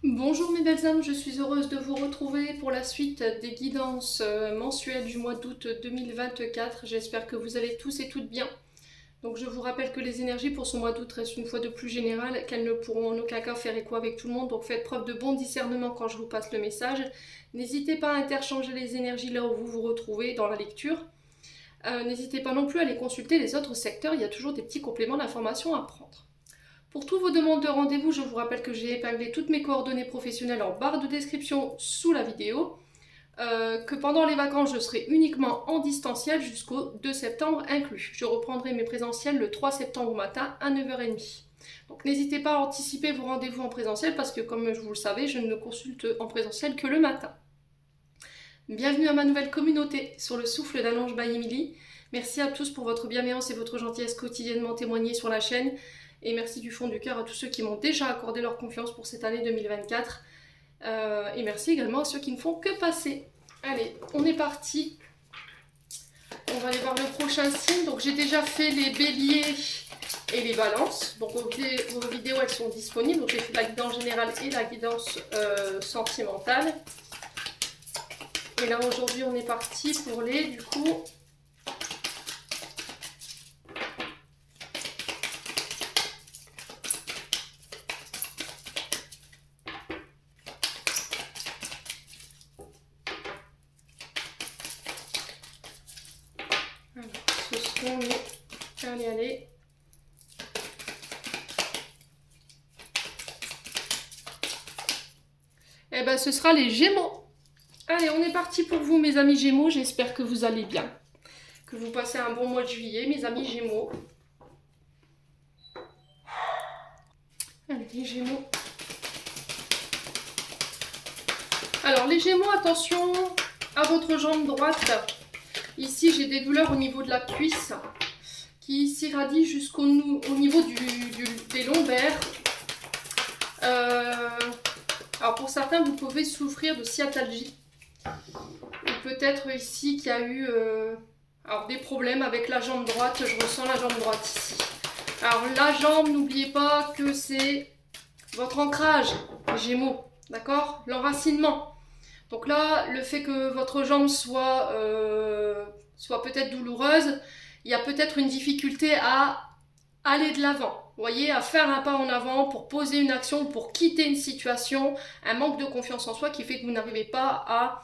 Bonjour mes belles âmes, je suis heureuse de vous retrouver pour la suite des guidances mensuelles du mois d'août 2024. J'espère que vous allez tous et toutes bien. Donc je vous rappelle que les énergies pour ce mois d'août restent une fois de plus générales, qu'elles ne pourront en aucun cas faire écho avec tout le monde, donc faites preuve de bon discernement quand je vous passe le message. N'hésitez pas à interchanger les énergies là où vous vous retrouvez dans la lecture. N'hésitez pas non plus à aller consulter les autres secteurs, il y a toujours des petits compléments d'informations à prendre. Pour toutes vos demandes de rendez-vous, je vous rappelle que j'ai épinglé toutes mes coordonnées professionnelles en barre de description sous la vidéo, que pendant les vacances, je serai uniquement en distanciel jusqu'au 2 septembre inclus. Je reprendrai mes présentiels le 3 septembre au matin à 9h30. Donc n'hésitez pas à anticiper vos rendez-vous en présentiel parce que comme vous le savez, je ne consulte en présentiel que le matin. Bienvenue à ma nouvelle communauté sur le souffle d'un ange by Emily. Merci à tous pour votre bienveillance et votre gentillesse quotidiennement témoignée sur la chaîne. Et merci du fond du cœur à tous ceux qui m'ont déjà accordé leur confiance pour cette année 2024. Et merci également à ceux qui ne font que passer. Allez, on est parti. On va aller voir le prochain signe. Donc j'ai déjà fait les béliers et les balances. Donc vos vidéos, elles sont disponibles. Donc j'ai fait la guidance générale et la guidance sentimentale. Et là aujourd'hui on est parti pour les, du coup... Alors, ce seront les... Allez. Eh ben ce sera les Gémeaux. Allez, on est parti pour vous, mes amis Gémeaux. J'espère que vous allez bien. Que vous passez un bon mois de juillet, mes amis Gémeaux. Allez, les Gémeaux. Alors, les Gémeaux, attention à votre jambe droite. Ici, j'ai des douleurs au niveau de la cuisse qui s'irradient jusqu'au niveau des lombaires. Alors, pour certains, vous pouvez souffrir de sciatalgie. Ou peut-être ici qu'il y a eu alors des problèmes avec la jambe droite. Je ressens la jambe droite ici. Alors la jambe, n'oubliez pas que c'est votre ancrage, les Gémeaux, d'accord? L'enracinement. Donc là, le fait que votre jambe soit peut-être douloureuse, il y a peut-être une difficulté à aller de l'avant. Vous voyez, à faire un pas en avant pour poser une action, pour quitter une situation, un manque de confiance en soi qui fait que vous n'arrivez pas à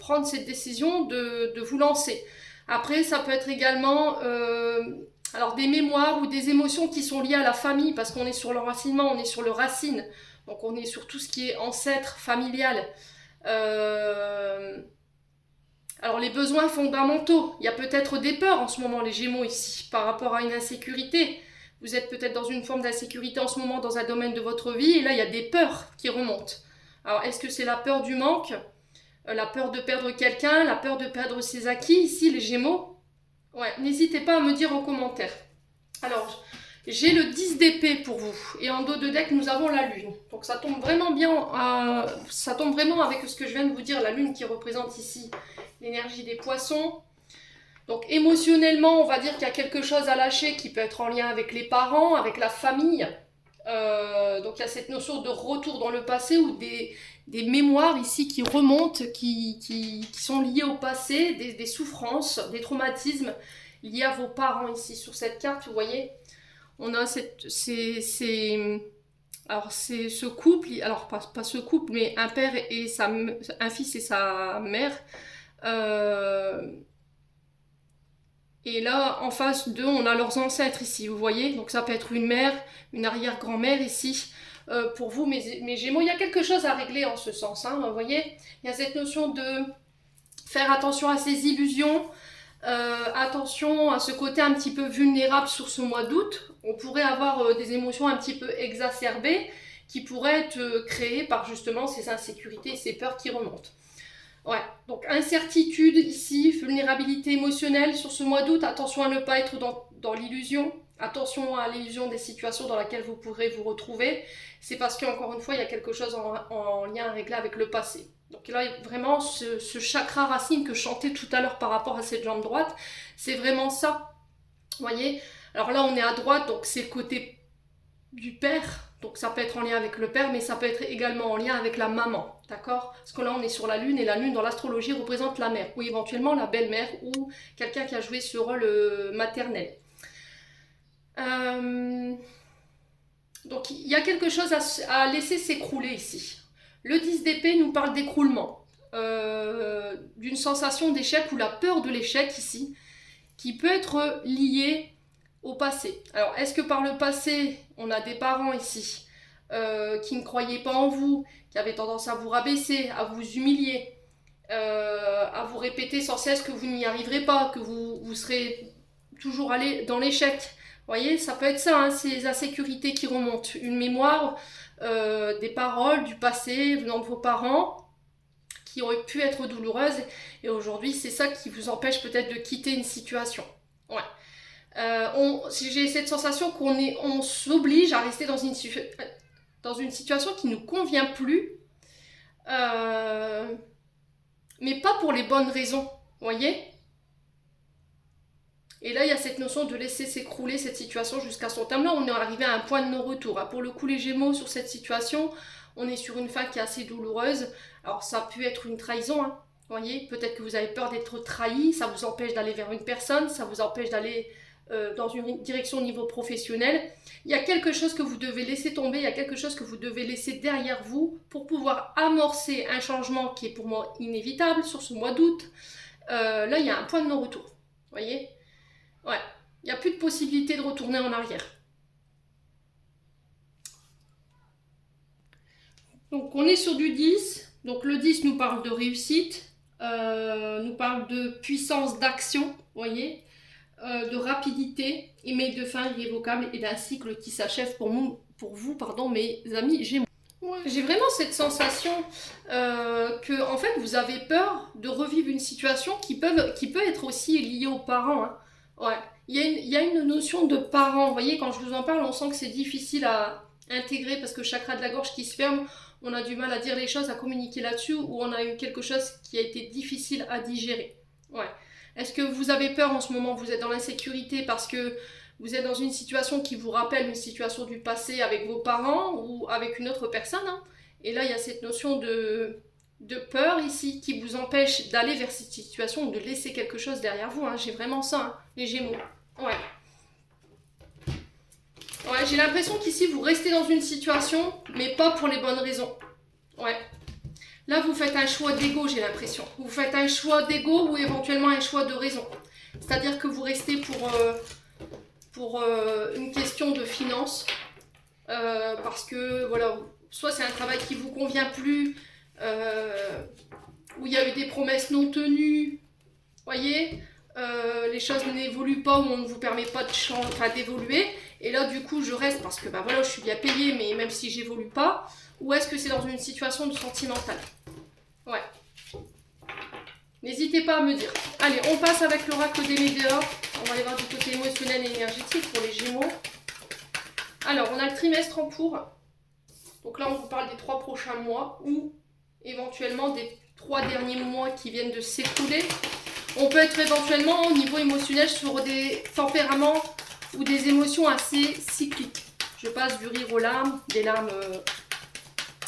prendre cette décision de vous lancer. Après, ça peut être également alors des mémoires ou des émotions qui sont liées à la famille, parce qu'on est sur l'enracinement, on est sur le racine, donc on est sur tout ce qui est ancêtre, familial. Alors les besoins fondamentaux, il y a peut-être des peurs en ce moment, les Gémeaux ici, par rapport à une insécurité. Vous êtes peut-être dans une forme d'insécurité en ce moment dans un domaine de votre vie, et là il y a des peurs qui remontent. Alors est-ce que c'est la peur du manque, la peur de perdre quelqu'un, la peur de perdre ses acquis, ici les Gémeaux? Ouais, n'hésitez pas à me dire en commentaire. Alors, j'ai le 10 d'épée pour vous. Et en dos de deck, nous avons la lune. Donc ça tombe vraiment bien, ça tombe vraiment avec ce que je viens de vous dire, la lune qui représente ici l'énergie des poissons. Donc émotionnellement, on va dire qu'il y a quelque chose à lâcher qui peut être en lien avec les parents, avec la famille. Donc il y a cette notion de retour dans le passé ou des mémoires ici qui remontent, qui sont liées au passé, des souffrances, des traumatismes liés à vos parents ici sur cette carte, vous voyez. On a alors c'est ce couple, alors pas ce couple, mais un père et un fils et sa mère. Et là, en face d'eux, on a leurs ancêtres ici, vous voyez. Donc ça peut être une mère, une arrière-grand-mère ici. Pour vous, mes Gémeaux, il y a quelque chose à régler en ce sens, hein, vous voyez. Il y a cette notion de faire attention à ses illusions, attention à ce côté un petit peu vulnérable sur ce mois d'août. On pourrait avoir des émotions un petit peu exacerbées qui pourraient être créées par justement ces insécurités, ces peurs qui remontent. Ouais, donc incertitude ici, vulnérabilité émotionnelle sur ce mois d'août, attention à ne pas être dans l'illusion, attention à l'illusion des situations dans lesquelles vous pourrez vous retrouver, c'est parce qu'encore une fois, il y a quelque chose en lien à régler avec le passé. Donc là, vraiment, ce chakra racine que je chantais tout à l'heure par rapport à cette jambe droite, c'est vraiment ça, vous voyez. Alors là, on est à droite, donc c'est le côté du père, donc ça peut être en lien avec le père, mais ça peut être également en lien avec la maman, d'accord? Parce que là on est sur la lune, et la lune dans l'astrologie représente la mère, ou éventuellement la belle-mère, ou quelqu'un qui a joué ce rôle maternel. Donc il y a quelque chose à laisser s'écrouler ici. Le 10 d'épée nous parle d'écroulement, d'une sensation d'échec ou la peur de l'échec ici, qui peut être liée au passé. Alors, est-ce que par le passé, on a des parents ici qui ne croyaient pas en vous, qui avaient tendance à vous rabaisser, à vous humilier, à vous répéter sans cesse que vous n'y arriverez pas, que vous serez toujours allé dans l'échec. Vous voyez, ça peut être ça, hein, ces insécurités qui remontent. Une mémoire, des paroles du passé venant de vos parents qui auraient pu être douloureuses. Et aujourd'hui, c'est ça qui vous empêche peut-être de quitter une situation. Ouais. J'ai cette sensation on s'oblige à rester dans une situation qui ne nous convient plus, mais pas pour les bonnes raisons, vous voyez? Et là, il y a cette notion de laisser s'écrouler cette situation jusqu'à son terme. Là, on est arrivé à un point de non-retour. Pour le coup, les Gémeaux, sur cette situation, on est sur une fin qui est assez douloureuse. Alors, ça a pu être une trahison, hein. Vous voyez, peut-être que vous avez peur d'être trahi, ça vous empêche d'aller vers une personne, ça vous empêche d'aller dans une direction au niveau professionnel. Il y a quelque chose que vous devez laisser tomber, il y a quelque chose que vous devez laisser derrière vous pour pouvoir amorcer un changement qui est pour moi inévitable sur ce mois d'août. Là, il y a un point de non-retour, vous voyez? Ouais, il n'y a plus de possibilité de retourner en arrière. Donc on est sur du 10, donc le 10 nous parle de réussite, nous parle de puissance d'action, vous voyez, de rapidité, mais de fin irrévocable et d'un cycle qui s'achève pour vous, mes amis Gémeaux. Ouais. J'ai vraiment cette sensation que en fait vous avez peur de revivre une situation qui peut être aussi liée aux parents, hein. Ouais, il y a une notion de parents, vous voyez, quand je vous en parle, on sent que c'est difficile à intégrer parce que chakra de la gorge qui se ferme, on a du mal à dire les choses, à communiquer là-dessus, ou on a eu quelque chose qui a été difficile à digérer. Ouais. Est-ce que vous avez peur en ce moment, vous êtes dans l'insécurité parce que vous êtes dans une situation qui vous rappelle une situation du passé avec vos parents ou avec une autre personne, hein? Et là, il y a cette notion de peur ici qui vous empêche d'aller vers cette situation ou de laisser quelque chose derrière vous, hein. J'ai vraiment ça, hein, les Gémeaux. Ouais. Ouais, j'ai l'impression qu'ici vous restez dans une situation, mais pas pour les bonnes raisons. Ouais. Là, vous faites un choix d'ego, j'ai l'impression. Vous faites un choix d'ego ou éventuellement un choix de raison. C'est-à-dire que vous restez pour une question de finance, parce que voilà, soit c'est un travail qui vous convient plus, où il y a eu des promesses non tenues, voyez, les choses n'évoluent pas, où on ne vous permet pas d'évoluer, et là du coup je reste parce que voilà, je suis bien payée, mais même si j'évolue pas, ou est-ce que c'est dans une situation de sentimentale? Ouais. N'hésitez pas à me dire. Allez, on passe avec l'oracle des Médéors. On va aller voir du côté émotionnel et énergétique pour les Gémeaux. Alors, on a le trimestre en cours. Donc là, on vous parle des 3 prochains mois ou éventuellement des 3 derniers mois qui viennent de s'écouler. On peut être éventuellement au niveau émotionnel sur des tempéraments ou des émotions assez cycliques. Je passe du rire aux larmes, des larmes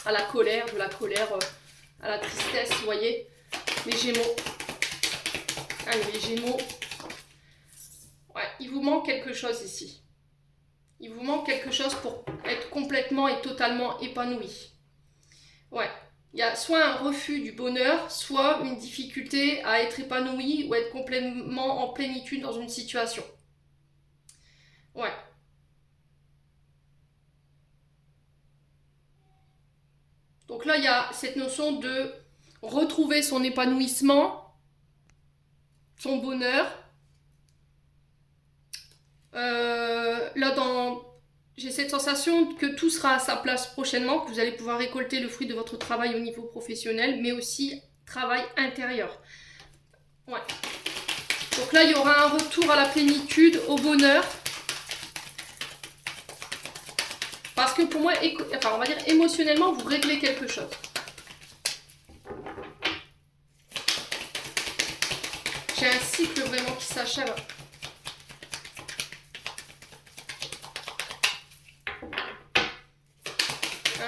à la colère, de la colère à la tristesse, vous voyez. Les Gémeaux. Allez, les Gémeaux. Ouais, il vous manque quelque chose ici. Il vous manque quelque chose pour être complètement et totalement épanoui. Ouais. Il y a soit un refus du bonheur, soit une difficulté à être épanoui ou être complètement en plénitude dans une situation. Ouais. Donc là, il y a cette notion de retrouver son épanouissement, son bonheur. J'ai cette sensation que tout sera à sa place prochainement, que vous allez pouvoir récolter le fruit de votre travail au niveau professionnel, mais aussi travail intérieur. Ouais. Donc là, il y aura un retour à la plénitude, au bonheur. Parce que pour moi, on va dire émotionnellement, vous réglez quelque chose. J'ai un cycle vraiment qui s'achève.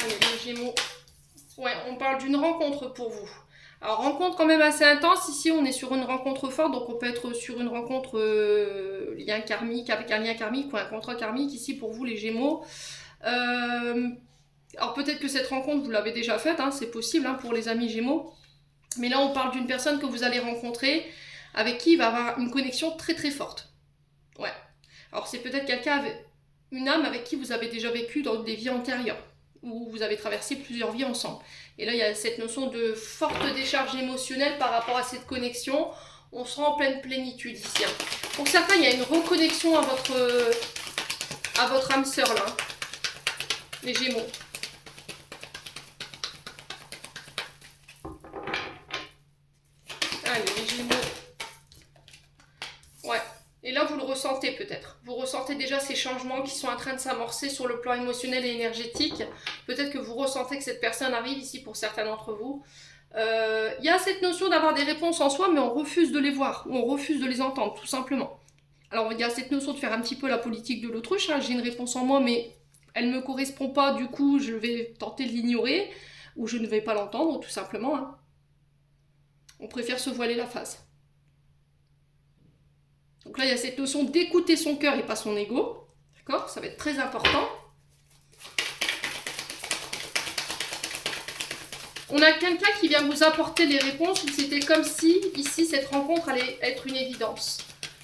Allez, les Gémeaux. Ouais, on parle d'une rencontre pour vous. Alors, rencontre quand même assez intense. Ici, on est sur une rencontre forte, donc on peut être sur une rencontre lien karmique, avec un lien karmique ou un contrat karmique. Ici, pour vous, les Gémeaux. Alors, peut-être que cette rencontre, vous l'avez déjà faite, hein, c'est possible hein, pour les amis Gémeaux. Mais là, on parle d'une personne que vous allez rencontrer, avec qui il va avoir une connexion très très forte. Ouais. Alors, c'est peut-être quelqu'un avec une âme avec qui vous avez déjà vécu dans des vies antérieures, où vous avez traversé plusieurs vies ensemble. Et là, il y a cette notion de forte décharge émotionnelle par rapport à cette connexion. On sera en pleine plénitude ici. Pour certains, il y a une reconnexion à votre âme sœur, là, les Gémeaux. Allez, les Gémeaux. Ouais. Et là, vous le ressentez peut-être. Vous ressentez déjà ces changements qui sont en train de s'amorcer sur le plan émotionnel et énergétique. Peut-être que vous ressentez que cette personne arrive ici pour certains d'entre vous. Il y a cette notion d'avoir des réponses en soi, mais on refuse de les voir, ou on refuse de les entendre, tout simplement. Alors, il y a cette notion de faire un petit peu la politique de l'autruche. Hein. J'ai une réponse en moi, mais elle ne me correspond pas, du coup, je vais tenter de l'ignorer, ou je ne vais pas l'entendre, tout simplement. Hein. On préfère se voiler la face. Donc là, il y a cette notion d'écouter son cœur et pas son ego. D'accord? Ça va être très important. On a quelqu'un qui vient vous apporter les réponses, où c'était comme si, ici, cette rencontre allait être une évidence.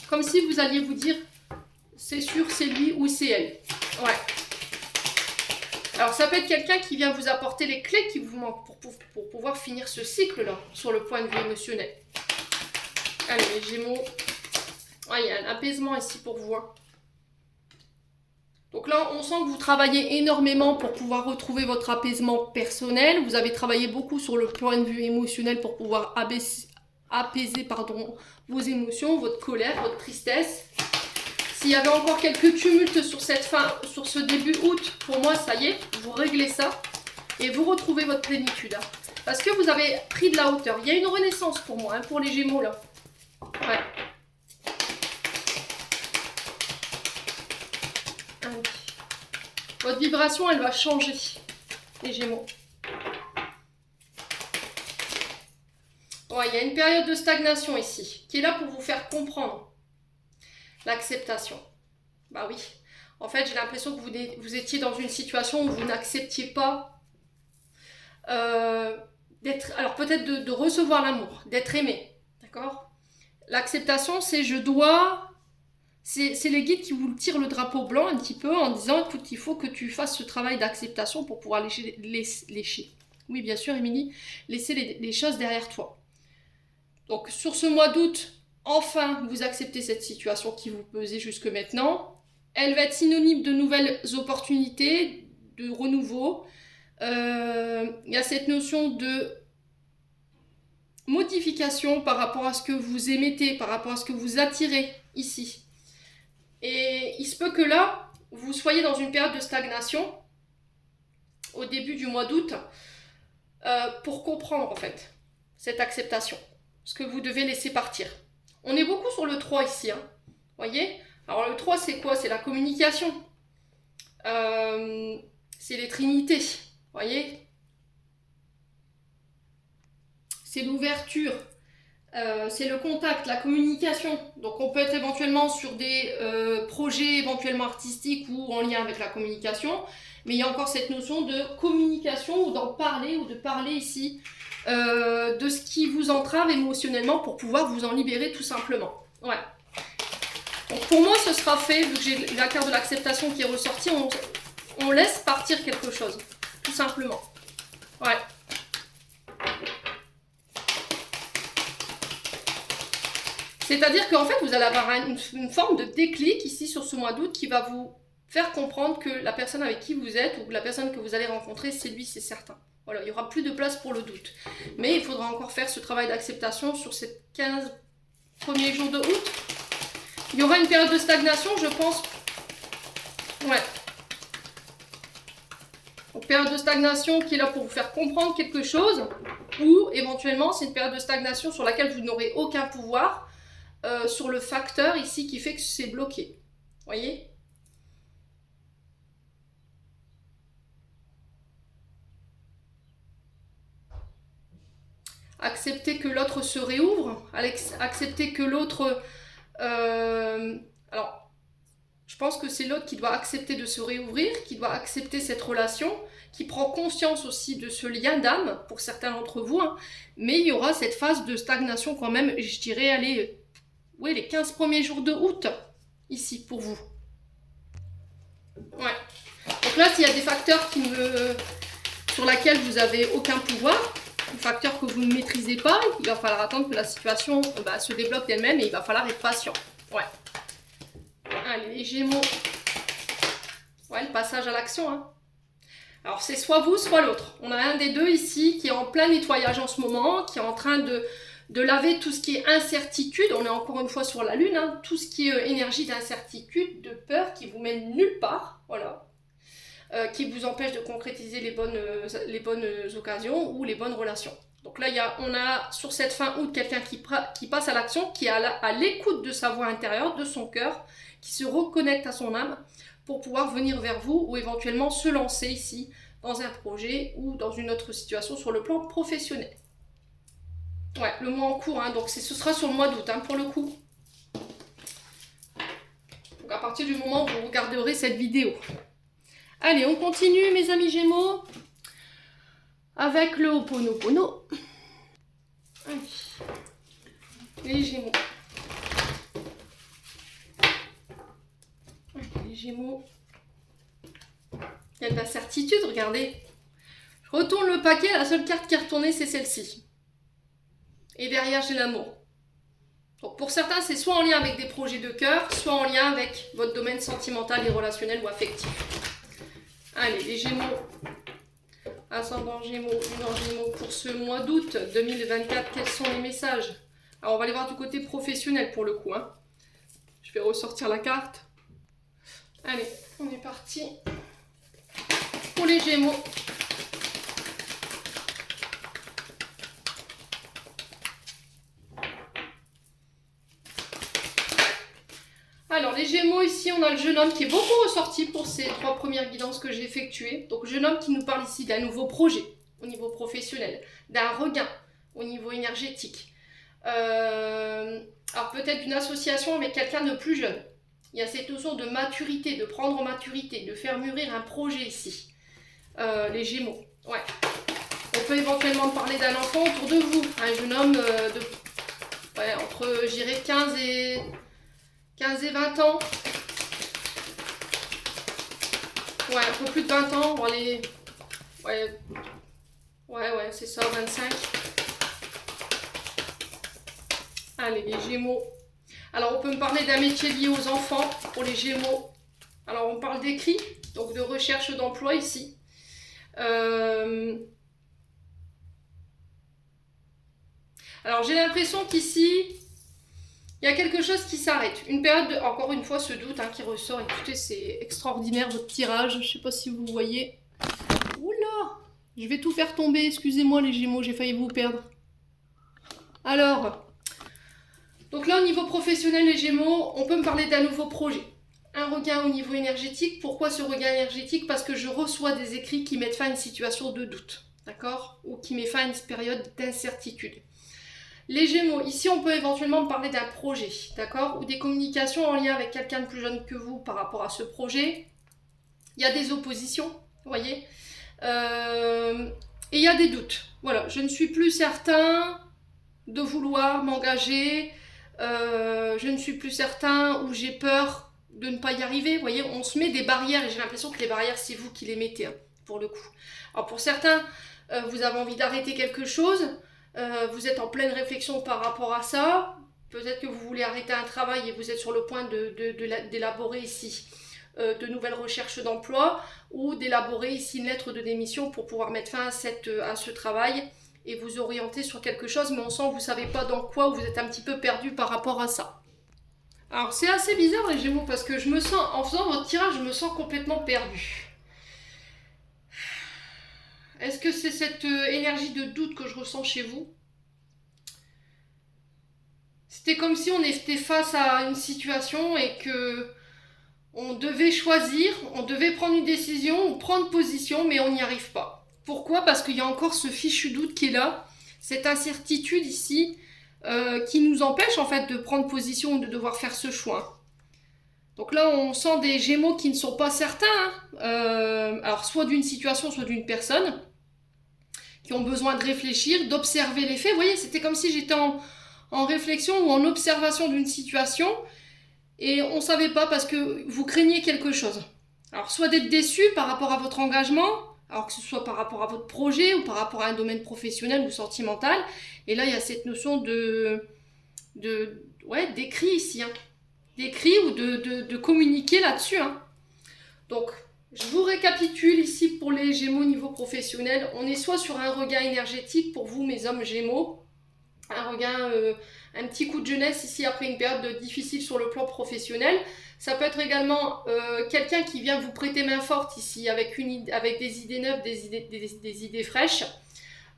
Comme si vous alliez vous dire, c'est sûr, c'est lui ou c'est elle. Ouais. Alors, ça peut être quelqu'un qui vient vous apporter les clés qui vous manquent pour pouvoir finir ce cycle-là, sur le point de vue émotionnel. Allez, les Gémeaux. Ouais, il y a un apaisement ici pour vous. Hein. Donc là, on sent que vous travaillez énormément pour pouvoir retrouver votre apaisement personnel. Vous avez travaillé beaucoup sur le point de vue émotionnel pour pouvoir apaiser vos émotions, votre colère, votre tristesse. S'il y avait encore quelques tumultes sur ce début août, pour moi, ça y est, vous réglez ça et vous retrouvez votre plénitude. Hein. Parce que vous avez pris de la hauteur. Il y a une renaissance pour moi, hein, pour les Gémeaux là. Ouais. Votre vibration, elle va changer, les Gémeaux. Ouais, il y a une période de stagnation ici, qui est là pour vous faire comprendre l'acceptation. Bah oui. En fait, j'ai l'impression que vous étiez dans une situation où vous n'acceptiez pas d'être... Alors peut-être de recevoir l'amour, d'être aimé. D'accord? L'acceptation, c'est je dois... C'est les guides qui vous tirent le drapeau blanc un petit peu en disant écoute, il faut que tu fasses ce travail d'acceptation pour pouvoir lécher. Oui, bien sûr, Émilie, laisser les choses derrière toi. Donc, sur ce mois d'août, enfin, vous acceptez cette situation qui vous pesait jusque maintenant. Elle va être synonyme de nouvelles opportunités, de renouveau. Il y a cette notion de modification par rapport à ce que vous émettez, par rapport à ce que vous attirez ici. Et il se peut que là, vous soyez dans une période de stagnation au début du mois d'août pour comprendre en fait cette acceptation, ce que vous devez laisser partir. On est beaucoup sur le 3 ici, hein. Voyez? Alors le 3 c'est quoi? C'est la communication. C'est les trinités, voyez? C'est l'ouverture. C'est le contact, la communication. Donc on peut être éventuellement sur des projets éventuellement artistiques ou en lien avec la communication, mais il y a encore cette notion de communication ou d'en parler ou de parler ici de ce qui vous entrave émotionnellement pour pouvoir vous en libérer tout simplement. Ouais. Donc pour moi ce sera fait, vu que j'ai la carte de l'acceptation qui est ressortie, on laisse partir quelque chose, tout simplement. Ouais. C'est-à-dire qu'en fait, vous allez avoir une forme de déclic ici sur ce mois d'août qui va vous faire comprendre que la personne avec qui vous êtes ou la personne que vous allez rencontrer, c'est lui, c'est certain. Voilà, il n'y aura plus de place pour le doute. Mais il faudra encore faire ce travail d'acceptation sur ces 15 premiers jours de août. Il y aura une période de stagnation, je pense. Ouais. Donc, période de stagnation qui est là pour vous faire comprendre quelque chose. Ou éventuellement, c'est une période de stagnation sur laquelle vous n'aurez aucun pouvoir. Sur le facteur ici qui fait que c'est bloqué. Voyez? accepter que l'autre se réouvre, accepter que l'autre... alors, je pense que c'est l'autre qui doit accepter de se réouvrir, qui doit accepter cette relation, qui prend conscience aussi de ce lien d'âme, pour certains d'entre vous, hein, mais il y aura cette phase de stagnation quand même, je dirais, allez, oui, les 15 premiers jours de août, ici, pour vous. Ouais. Donc là, s'il y a des facteurs sur lesquels vous n'avez aucun pouvoir, des facteurs que vous ne maîtrisez pas, il va falloir attendre que la situation se débloque d'elle-même et il va falloir être patient. Ouais. Allez, les Gémeaux. Ouais, le passage à l'action, hein. Alors, c'est soit vous, soit l'autre. On a un des deux ici qui est en plein nettoyage en ce moment, qui est en train de laver tout ce qui est incertitude. On est encore une fois sur la lune, hein, tout ce qui est énergie d'incertitude, de peur, qui vous mène nulle part, voilà. Qui vous empêche de concrétiser les bonnes occasions ou les bonnes relations. Donc là, on a sur cette fin août quelqu'un qui passe à l'action, qui est à l'écoute de sa voix intérieure, de son cœur, qui se reconnecte à son âme pour pouvoir venir vers vous ou éventuellement se lancer ici dans un projet ou dans une autre situation sur le plan professionnel. Ouais, le mois en cours, hein, donc ce sera sur le mois d'août, hein, pour le coup. Donc à partir du moment où vous regarderez cette vidéo. Allez, on continue, mes amis Gémeaux, avec le Ho'oponopono. Allez, les Gémeaux. Allez, les Gémeaux. Il y a de l'incertitude, regardez. Je retourne le paquet, la seule carte qui est retournée, c'est celle-ci. Et derrière, j'ai l'amour. Donc pour certains, c'est soit en lien avec des projets de cœur, soit en lien avec votre domaine sentimental et relationnel ou affectif. Allez, les Gémeaux, ascendant Gémeaux, lunaire Gémeaux, pour ce mois d'août 2024, quels sont les messages? Alors, on va aller voir du côté professionnel pour le coup, hein. Je vais ressortir la carte. Allez, on est parti pour les Gémeaux. Alors, les Gémeaux, ici, on a le jeune homme qui est beaucoup ressorti pour ces 3 premières guidances que j'ai effectuées. Donc, jeune homme qui nous parle ici d'un nouveau projet au niveau professionnel, d'un regain au niveau énergétique. Alors, peut-être une association avec quelqu'un de plus jeune. Il y a cette notion de maturité, de prendre en maturité, de faire mûrir un projet ici. Les Gémeaux, ouais. On peut éventuellement parler d'un enfant autour de vous, un jeune homme entre, je dirais, 15 et 20 ans. Ouais, un peu plus de 20 ans. Bon, allez. Ouais, c'est ça, 25. Allez, les Gémeaux. Alors, on peut me parler d'un métier lié aux enfants pour les Gémeaux. Alors, on parle d'écrit, donc de recherche d'emploi ici. Alors, j'ai l'impression qu'ici, il y a quelque chose qui s'arrête. Une période, encore une fois, ce doute qui ressort. Écoutez, c'est extraordinaire votre tirage. Je ne sais pas si vous voyez. Oula! Je vais tout faire tomber. Excusez-moi les Gémeaux, j'ai failli vous perdre. Alors, donc là, au niveau professionnel, les Gémeaux, on peut me parler d'un nouveau projet. Un regain au niveau énergétique. Pourquoi ce regain énergétique? Parce que je reçois des écrits qui mettent fin à une situation de doute. D'accord? Ou qui mettent fin à une période d'incertitude. Les Gémeaux, ici on peut éventuellement parler d'un projet, d'accord? Ou des communications en lien avec quelqu'un de plus jeune que vous par rapport à ce projet. Il y a des oppositions, vous voyez? Et il y a des doutes. Voilà, je ne suis plus certain de vouloir m'engager. Je ne suis plus certain ou j'ai peur de ne pas y arriver. Vous voyez, on se met des barrières et j'ai l'impression que les barrières, c'est vous qui les mettez, hein, pour le coup. Alors pour certains, vous avez envie d'arrêter quelque chose. Vous êtes en pleine réflexion par rapport à ça. Peut-être que vous voulez arrêter un travail et vous êtes sur le point d'élaborer ici de nouvelles recherches d'emploi ou d'élaborer ici une lettre de démission pour pouvoir mettre fin à ce travail et vous orienter sur quelque chose, mais on sent que vous ne savez pas dans quoi ou vous êtes un petit peu perdu par rapport à ça. Alors c'est assez bizarre les Gémeaux parce que je me sens, en faisant votre tirage, je me sens complètement perdue. Est-ce que c'est cette énergie de doute que je ressens chez vous? C'était comme si on était face à une situation et que on devait choisir, on devait prendre une décision ou prendre position, mais on n'y arrive pas. Pourquoi? Parce qu'il y a encore ce fichu doute qui est là. cette incertitude ici qui nous empêche en fait de prendre position ou de devoir faire ce choix. Donc là, on sent des Gémeaux qui ne sont pas certains, alors soit d'une situation, soit d'une personne, qui ont besoin de réfléchir, d'observer les faits. Vous voyez, c'était comme si j'étais en réflexion ou en observation d'une situation, et on ne savait pas parce que vous craignez quelque chose. Alors, soit d'être déçu par rapport à votre engagement, alors que ce soit par rapport à votre projet ou par rapport à un domaine professionnel ou sentimental. Et là, il y a cette notion d'écrit ici, hein. D'écrit ou de communiquer là-dessus, hein. Donc, je vous récapitule ici pour les Gémeaux niveau professionnel. On est soit sur un regain énergétique pour vous, mes hommes Gémeaux, un regain, un petit coup de jeunesse ici après une période difficile sur le plan professionnel. Ça peut être également quelqu'un qui vient vous prêter main forte ici avec des idées neuves, des idées fraîches.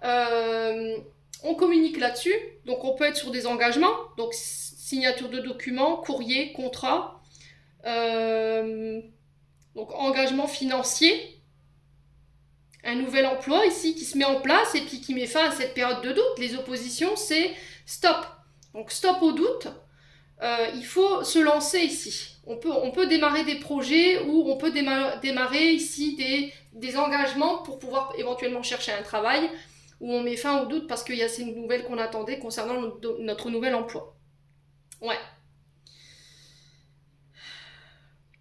On communique là-dessus, donc on peut être sur des engagements, donc signature de documents, courrier, contrat, donc engagement financier, un nouvel emploi ici qui se met en place et puis qui met fin à cette période de doute. Les oppositions, c'est stop. Donc stop au doute, il faut se lancer ici. On peut démarrer des projets ou on peut démarrer ici des engagements pour pouvoir éventuellement chercher un travail où on met fin au doute parce qu'il y a ces nouvelles qu'on attendait concernant notre nouvel emploi. Ouais.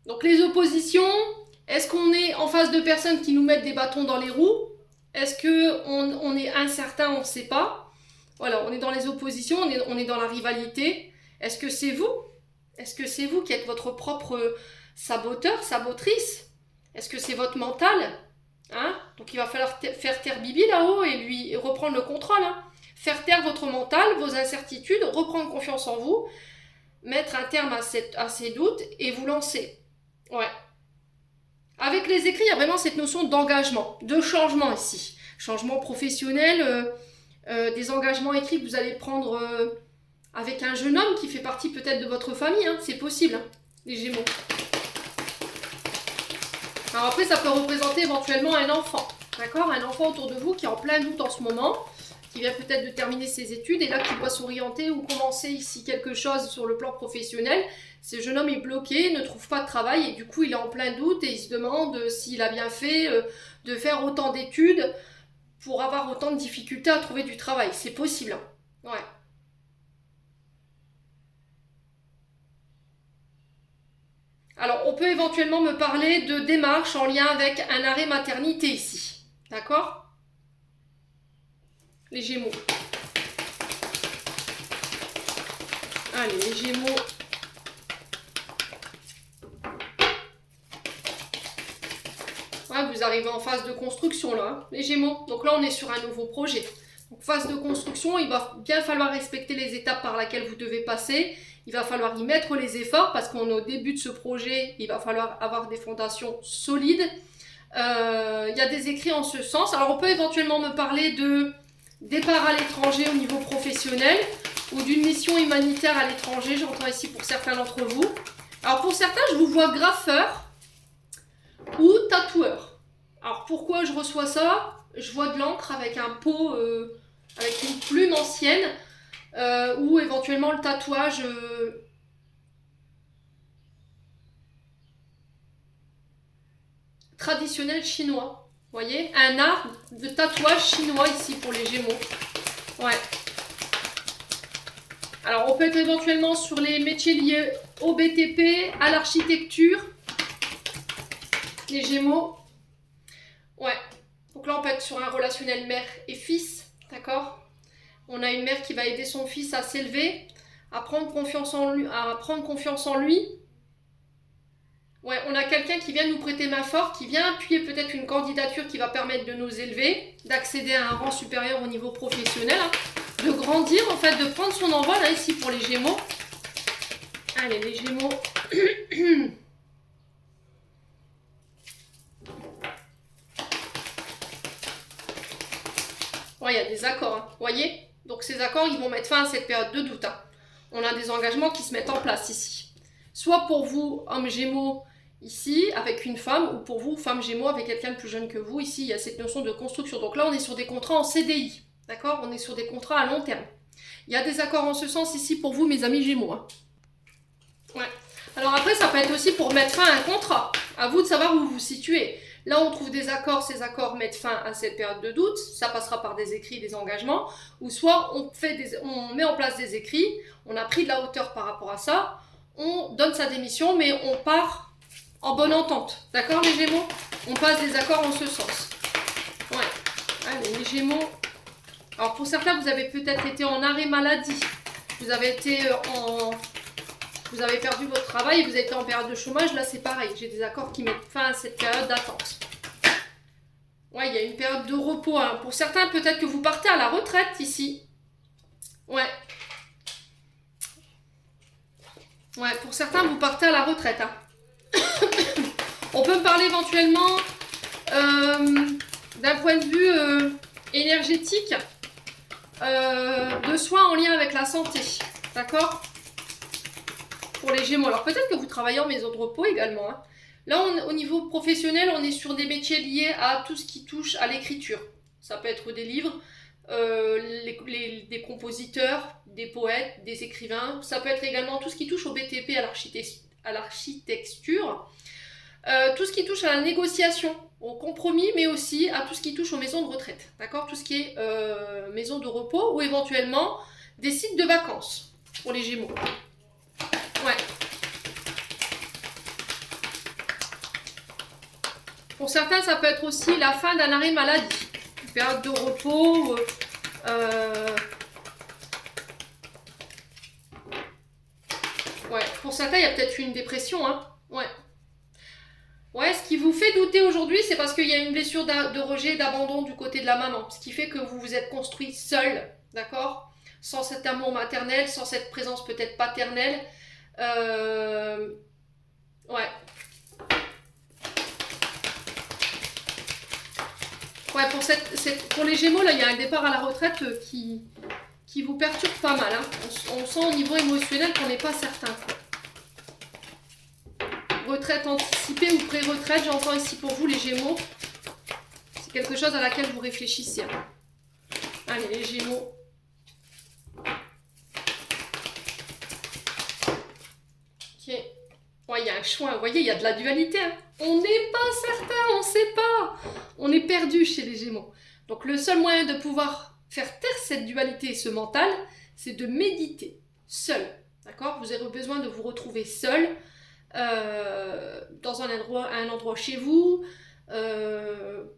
Donc les oppositions, est-ce qu'on est en face de personnes qui nous mettent des bâtons dans les roues? Est-ce qu'on est incertain, on ne sait pas? Voilà, on est dans les oppositions, on est dans la rivalité. Est-ce que c'est vous? Est-ce que c'est vous qui êtes votre propre saboteur, sabotrice? Est-ce que c'est votre mental? Hein? Donc il va falloir faire taire Bibi là-haut et lui reprendre le contrôle. Hein? Faire taire votre mental, vos incertitudes, reprendre confiance en vous, mettre un terme à ces doutes et vous lancer. Ouais. Avec les écrits, il y a vraiment cette notion d'engagement, de changement ici. Changement professionnel, des engagements écrits que vous allez prendre avec un jeune homme qui fait partie peut-être de votre famille. Hein. C'est possible, hein, les Gémeaux. Alors après, ça peut représenter éventuellement un enfant. D'accord? Un enfant autour de vous qui est en plein doute en ce moment, qui vient peut-être de terminer ses études et là qui doit s'orienter ou commencer ici quelque chose sur le plan professionnel. Ce jeune homme est bloqué, ne trouve pas de travail et du coup il est en plein doute et il se demande s'il a bien fait de faire autant d'études pour avoir autant de difficultés à trouver du travail. C'est possible. Hein. Ouais. Alors on peut éventuellement me parler de démarches en lien avec un arrêt maternité ici. D'accord ? Les Gémeaux. Allez, les Gémeaux. Ouais, vous arrivez en phase de construction là, hein, les Gémeaux. Donc là, on est sur un nouveau projet. Donc phase de construction, il va bien falloir respecter les étapes par lesquelles vous devez passer. Il va falloir y mettre les efforts parce qu'on est au début de ce projet. Il va falloir avoir des fondations solides. Il y a des écrits en ce sens. Alors on peut éventuellement me parler de départ à l'étranger au niveau professionnel ou d'une mission humanitaire à l'étranger, j'entends ici pour certains d'entre vous. Alors pour certains, je vous vois graffeur ou tatoueur. Alors pourquoi je reçois ça? Je vois de l'encre avec un pot, avec une plume ancienne ou éventuellement le tatouage traditionnel chinois. Vous voyez, un art de tatouage chinois ici pour les Gémeaux. Ouais. Alors, on peut être éventuellement sur les métiers liés au BTP, à l'architecture. Les Gémeaux. Ouais. Donc là, on peut être sur un relationnel mère et fils. D'accord? On a une mère qui va aider son fils à s'élever, à prendre confiance en lui. Ouais, on a quelqu'un qui vient nous prêter main forte, qui vient appuyer peut-être une candidature qui va permettre de nous élever, d'accéder à un rang supérieur au niveau professionnel, hein, de grandir, en fait, de prendre son envol, là, ici, pour les Gémeaux. Allez, les Gémeaux. Ouais, il y a des accords, hein, vous voyez? Donc ces accords, ils vont mettre fin à cette période de doute. Hein. On a des engagements qui se mettent en place ici. Soit pour vous, homme Gémeaux, ici, avec une femme, ou pour vous, femme Gémeaux, avec quelqu'un de plus jeune que vous. Ici, il y a cette notion de construction. Donc là, on est sur des contrats en CDI. D'accord? On est sur des contrats à long terme. Il y a des accords en ce sens ici pour vous, mes amis Gémeaux. Hein. Ouais. Alors après, ça peut être aussi pour mettre fin à un contrat. À vous de savoir où vous vous situez. Là, on trouve des accords, ces accords mettent fin à cette période de doute. Ça passera par des écrits, des engagements. Ou soit on met en place des écrits, on a pris de la hauteur par rapport à ça, on donne sa démission, mais on part en bonne entente. D'accord, les Gémeaux? On passe des accords en ce sens. Ouais. Allez, les Gémeaux. Alors, pour certains, vous avez peut-être été en arrêt maladie. Vous avez été Vous avez perdu votre travail et vous êtes en période de chômage. Là, c'est pareil. J'ai des accords qui mettent fin à cette période d'attente. Ouais, il y a une période de repos. Hein. Pour certains, peut-être que vous partez à la retraite ici. Ouais. Ouais, pour certains, vous partez à la retraite. Hein. On peut me parler éventuellement d'un point de vue énergétique, de soins en lien avec la santé. D'accord? Pour les Gémeaux. Alors peut-être que vous travaillez en maison de repos également. Hein. Là, au niveau professionnel, on est sur des métiers liés à tout ce qui touche à l'écriture. Ça peut être des livres, des compositeurs, des poètes, des écrivains. Ça peut être également tout ce qui touche au BTP, à l'architecture. Tout ce qui touche à la négociation, au compromis, mais aussi à tout ce qui touche aux maisons de retraite. D'accord? Tout ce qui est maison de repos ou éventuellement des sites de vacances pour les Gémeaux. Ouais. Pour certains, ça peut être aussi la fin d'un arrêt maladie. Une période de repos. Ouais. Pour certains, il y a peut-être une dépression. Hein. Ouais. Ouais, ce qui vous fait douter aujourd'hui, c'est parce qu'il y a une blessure de rejet et d'abandon du côté de la maman. Ce qui fait que vous vous êtes construit seul. D'accord? Sans cet amour maternel, sans cette présence peut-être paternelle. Ouais. Ouais, pour les Gémeaux, là, il y a un départ à la retraite qui vous perturbe pas mal. Hein. On sent au niveau émotionnel qu'on n'est pas certain. Retraite anticipée ou pré-retraite, j'entends ici pour vous, les Gémeaux. C'est quelque chose à laquelle vous réfléchissez. Hein. Allez, les Gémeaux. Ok. Ouais, il y a un choix, vous voyez, il y a de la dualité. Hein. On n'est pas certain, on ne sait pas. On est perdu chez les Gémeaux. Donc le seul moyen de pouvoir faire taire cette dualité et ce mental, c'est de méditer, seul. D'accord? Vous avez besoin de vous retrouver seul, dans un endroit chez vous.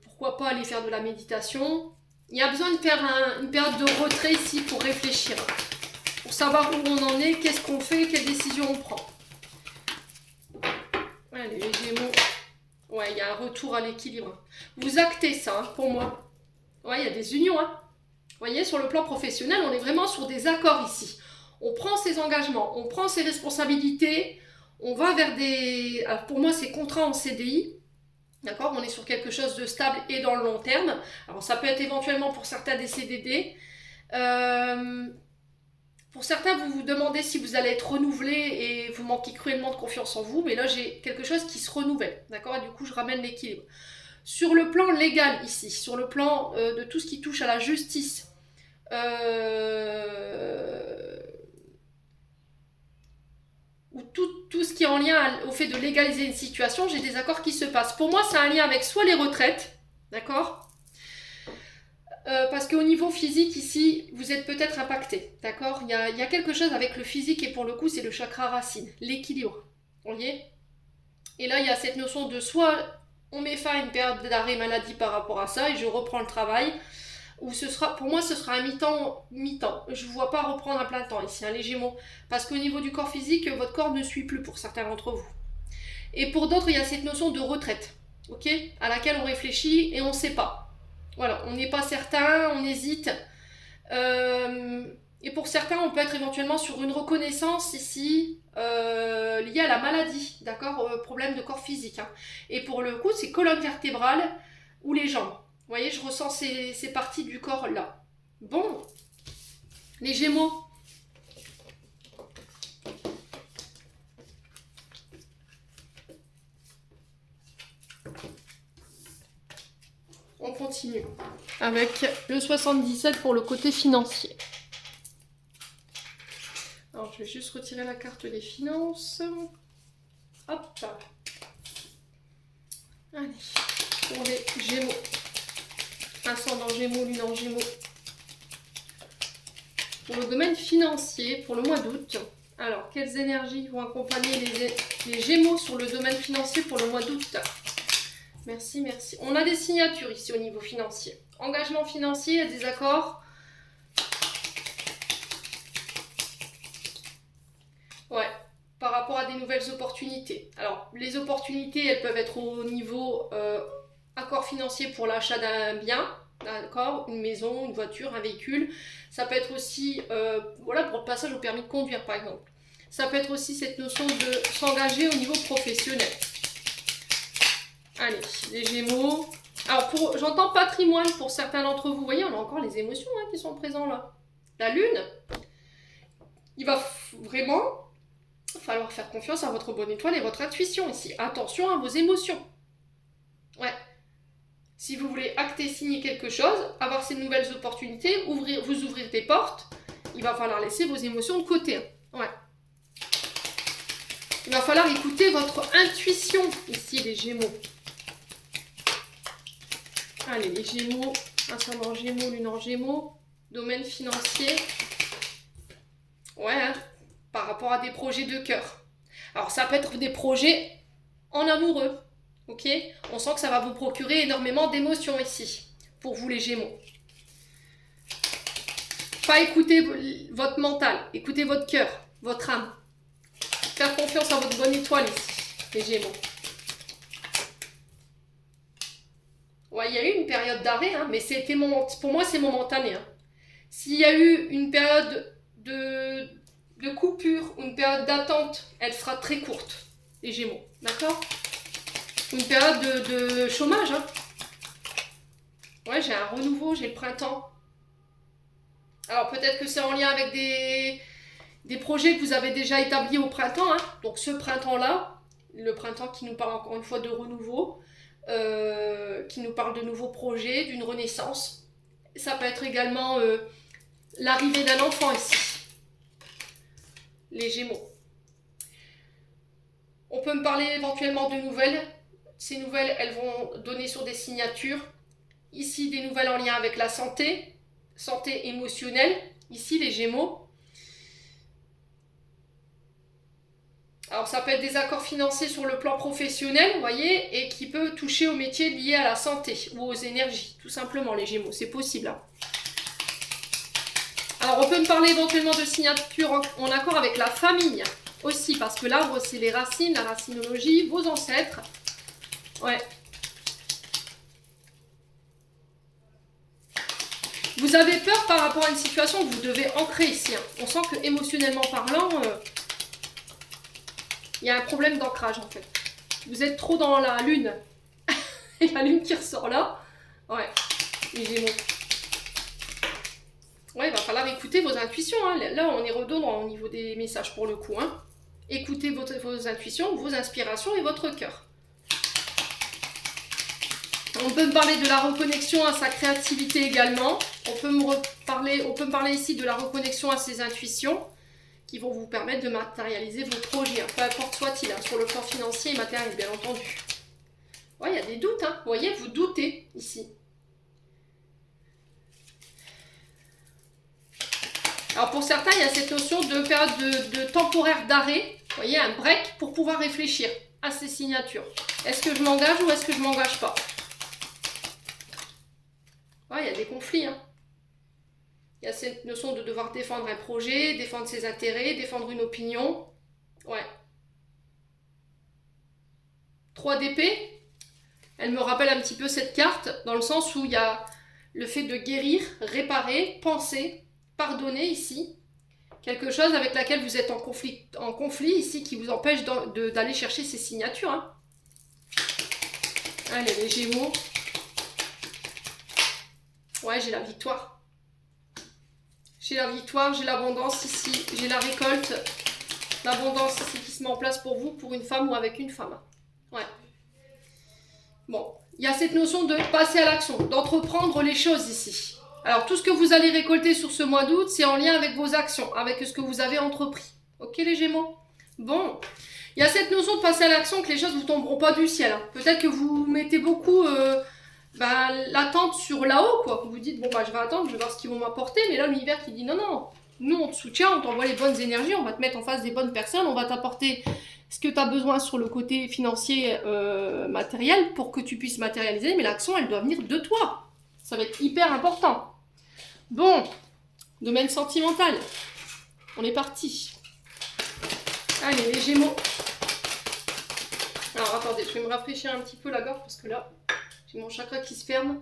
Pourquoi pas aller faire de la méditation. Il y a besoin de faire une période de retrait ici pour réfléchir. Pour savoir où on en est, qu'est-ce qu'on fait, quelles décisions on prend. Allez, les Gémeaux. Ouais, il y a un retour à l'équilibre. Vous actez ça, hein, pour moi. Ouais, il y a des unions. Hein. Vous voyez, sur le plan professionnel, on est vraiment sur des accords ici. On prend ses engagements, on prend ses responsabilités, on va vers des... Alors pour moi, c'est contrat en CDI. D'accord? On est sur quelque chose de stable et dans le long terme. Alors ça peut être éventuellement pour certains des CDD. Pour certains, vous vous demandez si vous allez être renouvelé et vous manquez cruellement de confiance en vous, mais là j'ai quelque chose qui se renouvelle, d'accord? Et du coup je ramène l'équilibre. Sur le plan légal ici, sur le plan de tout ce qui touche à la justice, ou tout ce qui est en lien au fait de légaliser une situation, j'ai des accords qui se passent. Pour moi, c'est un lien avec soit les retraites, d'accord? Parce qu'au niveau physique, ici, vous êtes peut-être impacté, d'accord? Il y a quelque chose avec le physique, et pour le coup, c'est le chakra racine, l'équilibre, vous voyez? Et là, il y a cette notion de soit on met fin à une période d'arrêt maladie par rapport à ça, et je reprends le travail, ou pour moi, ce sera un mi-temps. Je ne vois pas reprendre un plein temps ici, hein, les Gémeaux, parce qu'au niveau du corps physique, votre corps ne suit plus pour certains d'entre vous. Et pour d'autres, il y a cette notion de retraite, ok? À laquelle on réfléchit et on ne sait pas. Voilà, on n'est pas certain, on hésite. Et pour certains, on peut être éventuellement sur une reconnaissance ici liée à la maladie, d'accord? Problème de corps physique. Hein. Et pour le coup, c'est colonne vertébrale ou les jambes. Vous voyez, je ressens ces parties du corps là. Bon, les Gémeaux. On continue avec le 77 pour le côté financier. Alors, je vais juste retirer la carte des finances. Hop. Allez, pour les Gémeaux. Ascendant Gémeaux, Lune en Gémeaux. Pour le domaine financier, pour le mois d'août. Alors, quelles énergies vont accompagner les Gémeaux sur le domaine financier pour le mois d'août? Merci, merci. On a des signatures ici au niveau financier. Engagement financier, des accords. Ouais, par rapport à des nouvelles opportunités. Alors, les opportunités, elles peuvent être au niveau accord financier pour l'achat d'un bien, d'accord, une maison, une voiture, un véhicule. Ça peut être aussi, voilà, pour le passage au permis de conduire, par exemple. Ça peut être aussi cette notion de s'engager au niveau professionnel. Allez, les Gémeaux. Alors, j'entends patrimoine pour certains d'entre vous. Vous voyez, on a encore les émotions qui sont présentes là. La Lune, il va vraiment falloir faire confiance à votre bonne étoile et votre intuition ici. Attention à vos émotions. Ouais. Si vous voulez acter, signer quelque chose, avoir ces nouvelles opportunités, vous ouvrir des portes, il va falloir laisser vos émotions de côté. Ouais. Il va falloir écouter votre intuition ici, les Gémeaux. Allez, les Gémeaux, ascendant Gémeaux, Lune en Gémeaux, domaine financier. Ouais, hein, par rapport à des projets de cœur. Alors, ça peut être des projets en amoureux, ok? On sent que ça va vous procurer énormément d'émotions ici, pour vous les Gémeaux. Pas écouter votre mental, écoutez votre cœur, votre âme. Faire confiance à votre bonne étoile ici, les Gémeaux. Ouais, il y a eu une période d'arrêt, hein, mais c'était pour moi c'est momentané. Hein. S'il y a eu une période de coupure ou une période d'attente, elle sera très courte, les Gémeaux, d'accord? Une période de chômage. Hein. Ouais, j'ai un renouveau, j'ai le printemps. Alors peut-être que c'est en lien avec des projets que vous avez déjà établis au printemps. Hein. Donc ce printemps-là, le printemps qui nous parle encore une fois de renouveau, qui nous parle de nouveaux projets, d'une renaissance. Ça peut être également l'arrivée d'un enfant ici, les Gémeaux. On peut me parler éventuellement de nouvelles. Ces nouvelles, elles vont donner sur des signatures. Ici, des nouvelles en lien avec la santé, santé émotionnelle. Ici, les Gémeaux. Alors, ça peut être des accords financiers sur le plan professionnel, vous voyez, et qui peut toucher aux métiers liés à la santé ou aux énergies, tout simplement, les Gémeaux. C'est possible. Hein. Alors, on peut me parler éventuellement de signatures en accord avec la famille aussi, parce que l'arbre, c'est les racines, la racinologie, vos ancêtres. Ouais. Vous avez peur par rapport à une situation que vous devez ancrer ici. Hein. On sent que émotionnellement parlant, il y a un problème d'ancrage en fait. Vous êtes trop dans la lune. Et la lune qui ressort là. Ouais, les Gémeaux. Ouais, il va falloir écouter vos intuitions. Hein. Là, on est redondant au niveau des messages pour le coup. Hein. Écoutez vos intuitions, vos inspirations et votre cœur. On peut me parler de la reconnexion à sa créativité également. On peut me parler ici de la reconnexion à ses intuitions qui vont vous permettre de matérialiser vos projets, hein, peu importe soit-il, hein, sur le plan financier et matériel, bien entendu. Ouais, il y a des doutes, hein. Vous voyez, vous doutez ici. Alors pour certains, il y a cette notion de période de temporaire d'arrêt, vous voyez, un break pour pouvoir réfléchir à ces signatures. Est-ce que je m'engage ou est-ce que je ne m'engage pas? Ouais, il y a des conflits. Hein. Il y a cette notion de devoir défendre un projet, défendre ses intérêts, défendre une opinion. Ouais. 3 d'épée, elle me rappelle un petit peu cette carte, dans le sens où il y a le fait de guérir, réparer, penser, pardonner ici. Quelque chose avec laquelle vous êtes en conflit ici, qui vous empêche d'aller chercher ces signatures. Hein. Allez, les Gémeaux. Ouais, j'ai la victoire. J'ai la victoire, j'ai l'abondance ici, j'ai la récolte. L'abondance ici qui se met en place pour vous, pour une femme ou avec une femme. Ouais. Bon, il y a cette notion de passer à l'action, d'entreprendre les choses ici. Alors, tout ce que vous allez récolter sur ce mois d'août, c'est en lien avec vos actions, avec ce que vous avez entrepris. Ok, les Gémeaux? Bon, il y a cette notion de passer à l'action, que les choses ne vous tomberont pas du ciel. Hein. Peut-être que vous mettez beaucoup l'attente sur là-haut, quoi. Vous vous dites, bon, bah, je vais attendre, je vais voir ce qu'ils vont m'apporter. Mais là, l'univers qui dit, non, non, nous, on te soutient, on t'envoie les bonnes énergies, on va te mettre en face des bonnes personnes, on va t'apporter ce que tu as besoin sur le côté financier, matériel, pour que tu puisses matérialiser. Mais l'action, elle doit venir de toi. Ça va être hyper important. Bon, domaine sentimental. On est parti. Allez, les Gémeaux. Alors, attendez, je vais me rafraîchir un petit peu la gorge parce que là, j'ai mon chakra qui se ferme.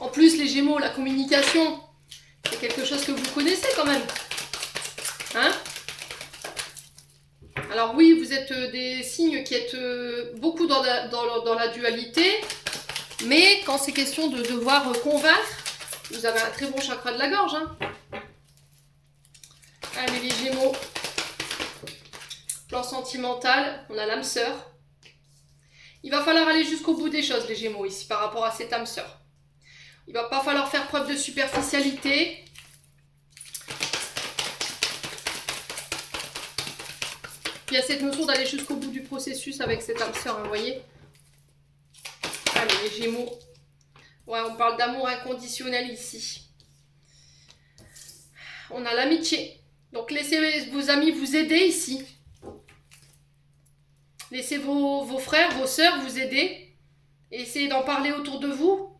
En plus, les Gémeaux, la communication, c'est quelque chose que vous connaissez quand même. Hein ? Alors oui, vous êtes des signes qui êtes beaucoup dans la dualité, mais quand c'est question de devoir convaincre, vous avez un très bon chakra de la gorge. Hein. Allez les Gémeaux, plan sentimental, on a l'âme sœur. Il va falloir aller jusqu'au bout des choses les Gémeaux ici par rapport à cette âme sœur. Il va pas falloir faire preuve de superficialité. Il y a cette notion d'aller jusqu'au bout du processus avec cette âme sœur, hein, vous voyez. Allez, les Gémeaux. Ouais, on parle d'amour inconditionnel ici. On a l'amitié. Donc, laissez vos amis vous aider ici. Laissez vos frères, vos sœurs vous aider. Essayez d'en parler autour de vous.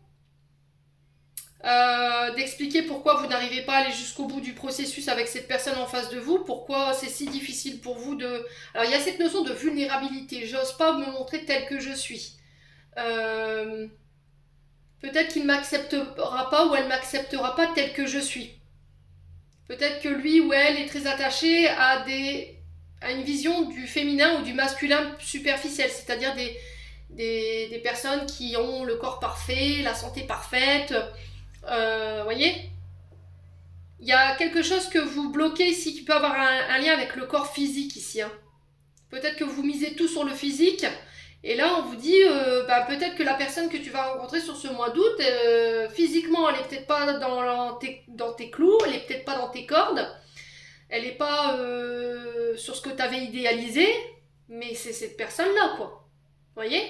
D'expliquer pourquoi vous n'arrivez pas à aller jusqu'au bout du processus avec cette personne en face de vous, pourquoi c'est si difficile pour vous de... Alors il y a cette notion de vulnérabilité, j'ose pas me montrer tel que je suis. Peut-être qu'il ne m'acceptera pas ou elle ne m'acceptera pas tel que je suis. Peut-être que lui ou elle est très attaché à une vision du féminin ou du masculin superficiel, c'est-à-dire des personnes qui ont le corps parfait, la santé parfaite... voyez, il y a quelque chose que vous bloquez ici qui peut avoir un lien avec le corps physique ici. Hein. Peut-être que vous misez tout sur le physique et là on vous dit peut-être que la personne que tu vas rencontrer sur ce mois d'août, physiquement elle est peut-être pas dans tes clous, elle est peut-être pas dans tes cordes, elle est pas sur ce que tu avais idéalisé, mais c'est cette personne-là quoi. Vous voyez,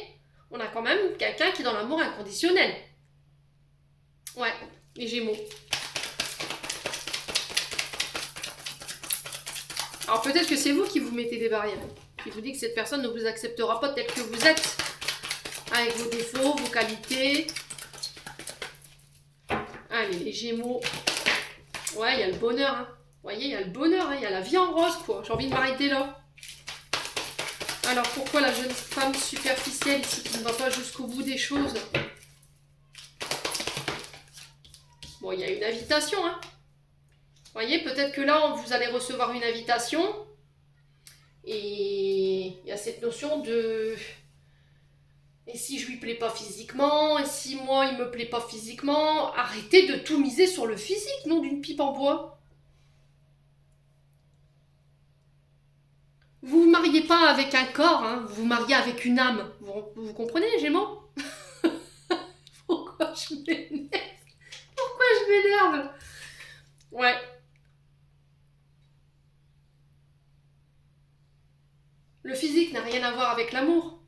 on a quand même quelqu'un qui est dans l'amour inconditionnel. Ouais, les Gémeaux. Alors peut-être que c'est vous qui vous mettez des barrières. Qui vous dit que cette personne ne vous acceptera pas tel que vous êtes. Avec vos défauts, vos qualités. Allez, les Gémeaux. Ouais, il y a le bonheur. Hein. Vous voyez, il y a le bonheur. Hein. Il y a la vie en rose, quoi. J'ai envie de m'arrêter là. Alors pourquoi la jeune femme superficielle ici qui ne va pas jusqu'au bout des choses ? Bon, il y a une invitation, hein. Vous voyez, peut-être que là, vous allez recevoir une invitation. Et il y a cette notion de... Et si je lui plais pas physiquement? Et si moi, il me plaît pas physiquement? Arrêtez de tout miser sur le physique, non d'une pipe en bois. Vous vous mariez pas avec un corps, hein. Vous vous mariez avec une âme. Vous comprenez, les Gémeaux? Pourquoi je m'énerve? Pourquoi je m'énerve? Ouais. Le physique n'a rien à voir avec l'amour.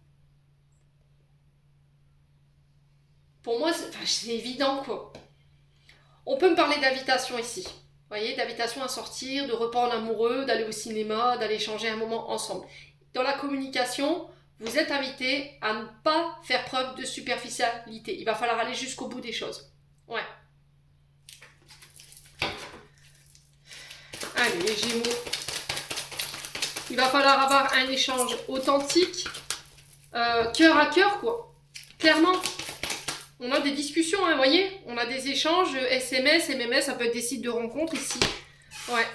Pour moi, c'est évident, quoi. On peut me parler d'invitation ici. Vous voyez, d'invitation à sortir, de repas en amoureux, d'aller au cinéma, d'aller échanger un moment ensemble. Dans la communication, vous êtes invité à ne pas faire preuve de superficialité. Il va falloir aller jusqu'au bout des choses. Ouais. Allez, les Gémeaux. Il va falloir avoir un échange authentique, cœur à cœur, quoi. Clairement, on a des discussions, hein, vous voyez. On a des échanges, SMS, MMS, ça peut être des sites de rencontres ici. Ouais.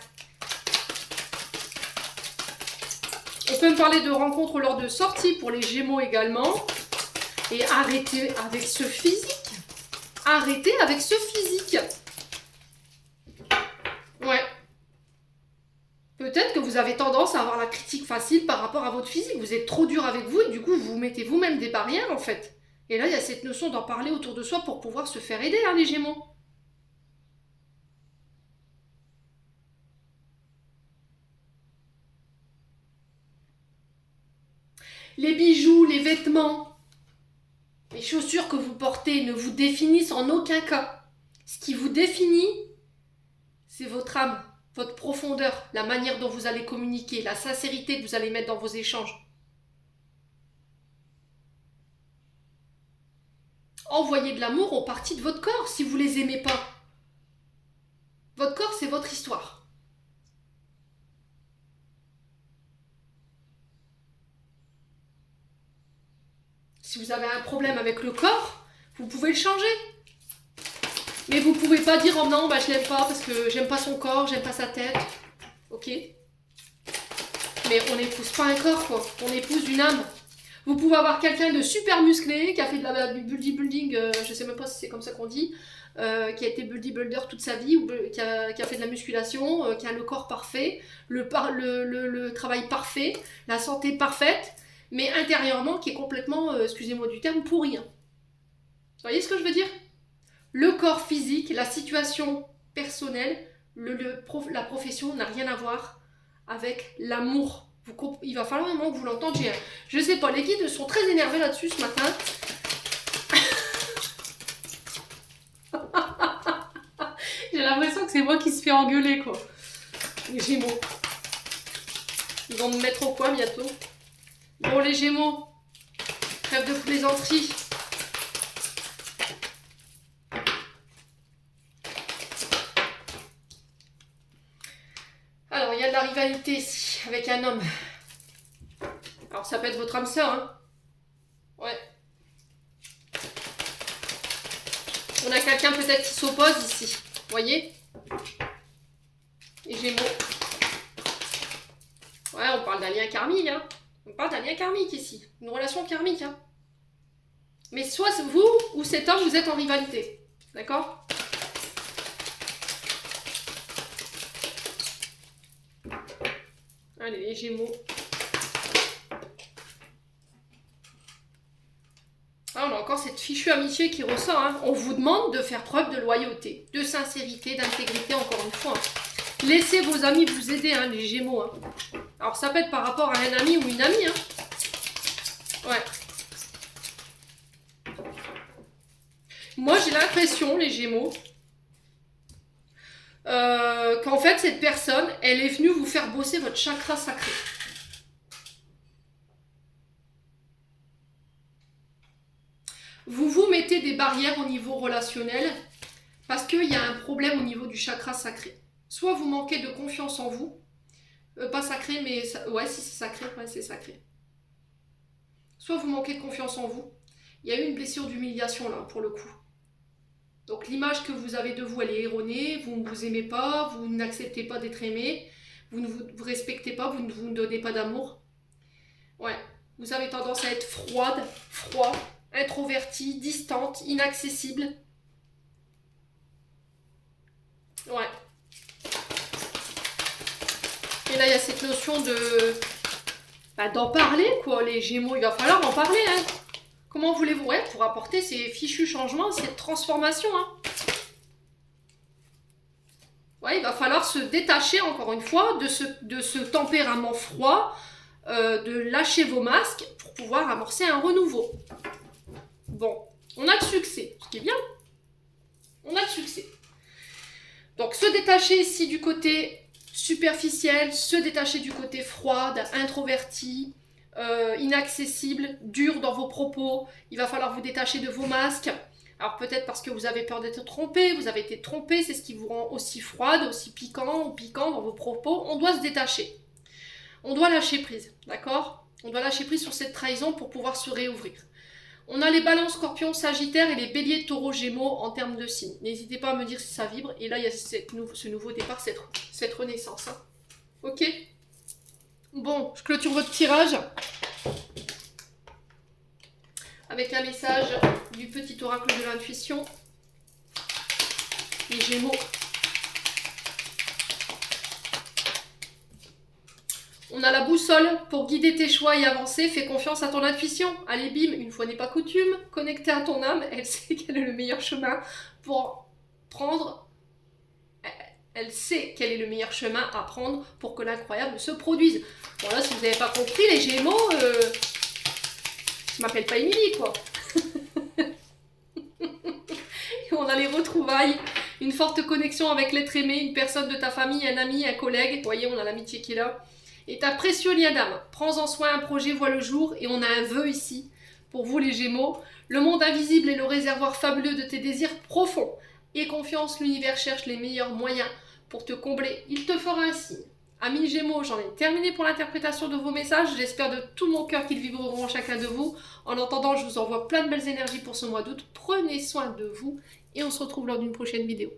On peut me parler de rencontres lors de sorties pour les Gémeaux également. Et arrêtez avec ce physique. Arrêtez avec ce physique. Ouais. Peut-être que vous vous avez tendance à avoir la critique facile par rapport à votre physique. Vous êtes trop dur avec vous et du coup, vous vous mettez vous-même des barrières en fait. Et là, il y a cette notion d'en parler autour de soi pour pouvoir se faire aider, hein, les Gémeaux. Les bijoux, les vêtements, les chaussures que vous portez ne vous définissent en aucun cas. Ce qui vous définit, c'est votre âme, votre profondeur, la manière dont vous allez communiquer, la sincérité que vous allez mettre dans vos échanges. Envoyez de l'amour aux parties de votre corps si vous les aimez pas. Votre corps, c'est votre histoire. Si vous avez un problème avec le corps, vous pouvez le changer. Mais vous pouvez pas dire oh non, bah, je l'aime pas parce que j'aime pas son corps, j'aime pas sa tête. Ok. Mais on n'épouse pas un corps, quoi. On épouse une âme. Vous pouvez avoir quelqu'un de super musclé, qui a fait du bodybuilding, je sais même pas si c'est comme ça qu'on dit, qui a été bodybuilder toute sa vie, ou qui a fait de la musculation, qui a le corps parfait, le travail parfait, la santé parfaite, mais intérieurement qui est complètement, excusez-moi du terme, pourri. Hein. Vous voyez ce que je veux dire? Le corps physique, la situation personnelle, la profession n'a rien à voir avec l'amour. Il va falloir vraiment que vous l'entendiez. Je sais pas, les guides sont très énervés là-dessus ce matin. J'ai l'impression que c'est moi qui se fais engueuler, quoi. Les Gémeaux. Ils vont me mettre au coin bientôt. Bon, les Gémeaux, trêve de plaisanterie. Alors, il y a de la rivalité ici, avec un homme. Alors, ça peut être votre âme sœur, hein. Ouais. On a quelqu'un peut-être qui s'oppose ici. Vous voyez? Les Gémeaux. Ouais, on parle d'un lien karmique, hein. On parle d'un lien karmique ici. Une relation karmique, hein. Mais soit vous ou cet homme, vous êtes en rivalité. D'accord? Allez, les Gémeaux. Ah, on a encore cette fichue amitié qui ressort. Hein. On vous demande de faire preuve de loyauté, de sincérité, d'intégrité, encore une fois. Laissez vos amis vous aider, hein, les Gémeaux. Hein. Alors, ça peut être par rapport à un ami ou une amie. Hein. Ouais. Moi, j'ai l'impression, les Gémeaux, qu'en fait, cette personne, elle est venue vous faire bosser votre chakra sacré. Vous vous mettez des barrières au niveau relationnel parce qu'il y a un problème au niveau du chakra sacré. Soit vous manquez de confiance en vous, pas sacré, mais... Ouais, si c'est sacré, ouais, c'est sacré. Soit vous manquez de confiance en vous. Il y a eu une blessure d'humiliation, là, pour le coup. Donc l'image que vous avez de vous, elle est erronée, vous ne vous aimez pas, vous n'acceptez pas d'être aimé, vous ne vous respectez pas, vous ne vous donnez pas d'amour. Ouais, vous avez tendance à être froid, introvertie, distante, inaccessible. Ouais. Et là, il y a cette notion de... Bah, d'en parler, quoi, les Gémeaux. Il va falloir en parler, hein. Comment voulez-vous, ouais, pour apporter ces fichus changements, cette transformation, hein. Ouais, il va falloir se détacher, encore une fois, de ce tempérament froid, de lâcher vos masques pour pouvoir amorcer un renouveau. Bon, on a de succès, ce qui est bien. On a de succès. Donc, se détacher ici du côté superficiel, se détacher du côté froide, introverti, inaccessible, dur dans vos propos. Il va falloir vous détacher de vos masques. Alors peut-être parce que vous avez peur d'être trompé, vous avez été trompé, c'est ce qui vous rend aussi froide, aussi piquant ou piquant dans vos propos. On doit se détacher. On doit lâcher prise, d'accord? On doit lâcher prise sur cette trahison pour pouvoir se réouvrir. On a les balances, scorpions, sagittaires et les béliers, taureaux, gémeaux en termes de signes. N'hésitez pas à me dire si ça vibre. Et là, il y a ce nouveau départ, cette renaissance. Hein. Ok? Bon, je clôture votre tirage avec un message du petit oracle de l'intuition. Les Gémeaux. On a la boussole pour guider tes choix et avancer. Fais confiance à ton intuition. Allez, bim, une fois n'est pas coutume, connectée à ton âme, elle sait quel est le meilleur chemin pour prendre. Elle sait quel est le meilleur chemin à prendre pour que l'incroyable se produise. Voilà, si vous n'avez pas compris, les Gémeaux, je m'appelle pas Émilie, quoi. Et on a les retrouvailles, une forte connexion avec l'être aimé, une personne de ta famille, un ami, un collègue. Vous voyez, on a l'amitié qui est là. Et ta précieux lien d'âme. Prends-en soin, un projet voit le jour. Et on a un vœu ici, pour vous les Gémeaux. Le monde invisible est le réservoir fabuleux de tes désirs profonds. Aie confiance, l'univers cherche les meilleurs moyens pour te combler. Il te fera un signe. Amis Gémeaux, j'en ai terminé pour l'interprétation de vos messages. J'espère de tout mon cœur qu'ils vibreront en chacun de vous. En attendant, je vous envoie plein de belles énergies pour ce mois d'août. Prenez soin de vous et on se retrouve lors d'une prochaine vidéo.